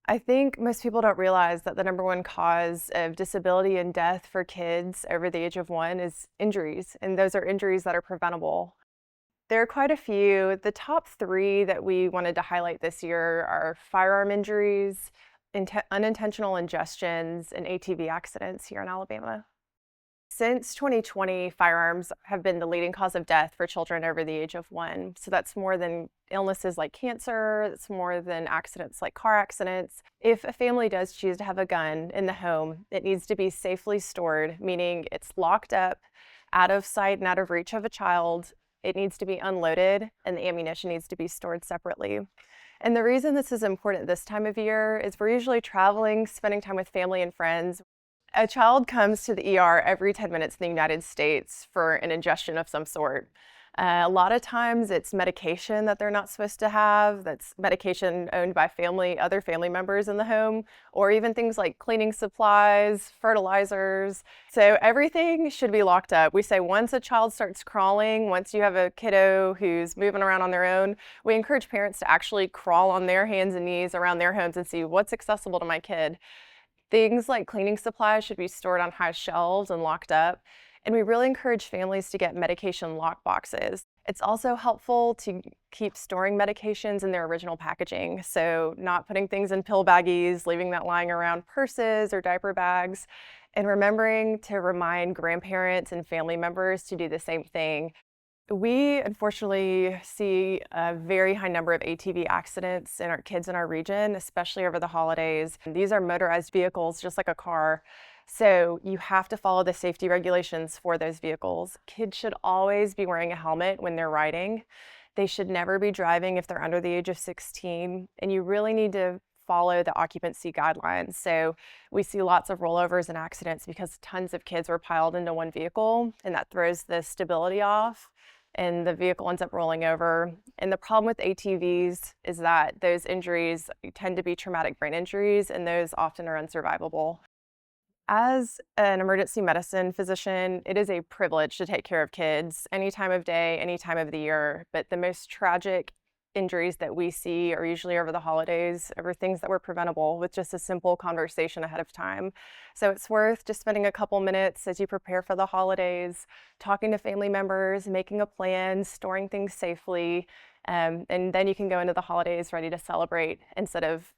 I think most people don't realize that the number one cause of disability and death for kids over the age of 1 is injuries, and those are injuries that are preventable. There are quite a few. The top 3 that we wanted to highlight this year are firearm injuries, unintentional ingestions, and ATV accidents here in Alabama. Since 2020, firearms have been the leading cause of death for children over the age of 1. So that's more than illnesses like cancer, it's more than accidents like car accidents. If a family does choose to have a gun in the home, it needs to be safely stored, meaning it's locked up, out of sight and out of reach of a child. It needs to be unloaded, and the ammunition needs to be stored separately. And the reason this is important this time of year is we're usually traveling, spending time with family and friends. A child comes to the ER every 10 minutes in the United States for an ingestion of some sort. A lot of times it's medication that they're not supposed to have, that's medication owned by other family members in the home, or even things like cleaning supplies, fertilizers. So everything should be locked up. We say once a child starts crawling, once you have a kiddo who's moving around on their own, we encourage parents to actually crawl on their hands and knees around their homes and see what's accessible to my kid. Things like cleaning supplies should be stored on high shelves and locked up. And we really encourage families to get medication lock boxes. It's also helpful to keep storing medications in their original packaging. So not putting things in pill baggies, leaving that lying around purses or diaper bags, and remembering to remind grandparents and family members to do the same thing. We unfortunately see a very high number of ATV accidents in our kids in our region, especially over the holidays. These are motorized vehicles, just like a car. So you have to follow the safety regulations for those vehicles. Kids should always be wearing a helmet when they're riding. They should never be driving if they're under the age of 16. And you really need to follow the occupancy guidelines. So we see lots of rollovers and accidents because tons of kids were piled into one vehicle, and that throws the stability off, and the vehicle ends up rolling over. And the problem with ATVs is that those injuries tend to be traumatic brain injuries, and those often are unsurvivable. As an emergency medicine physician, it is a privilege to take care of kids any time of day, any time of the year. But the most tragic injuries that we see are usually over the holidays, over things that were preventable with just a simple conversation ahead of time. So it's worth just spending a couple minutes as you prepare for the holidays, talking to family members, making a plan, storing things safely, and then you can go into the holidays ready to celebrate instead of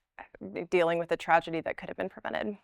dealing with the tragedy that could have been prevented.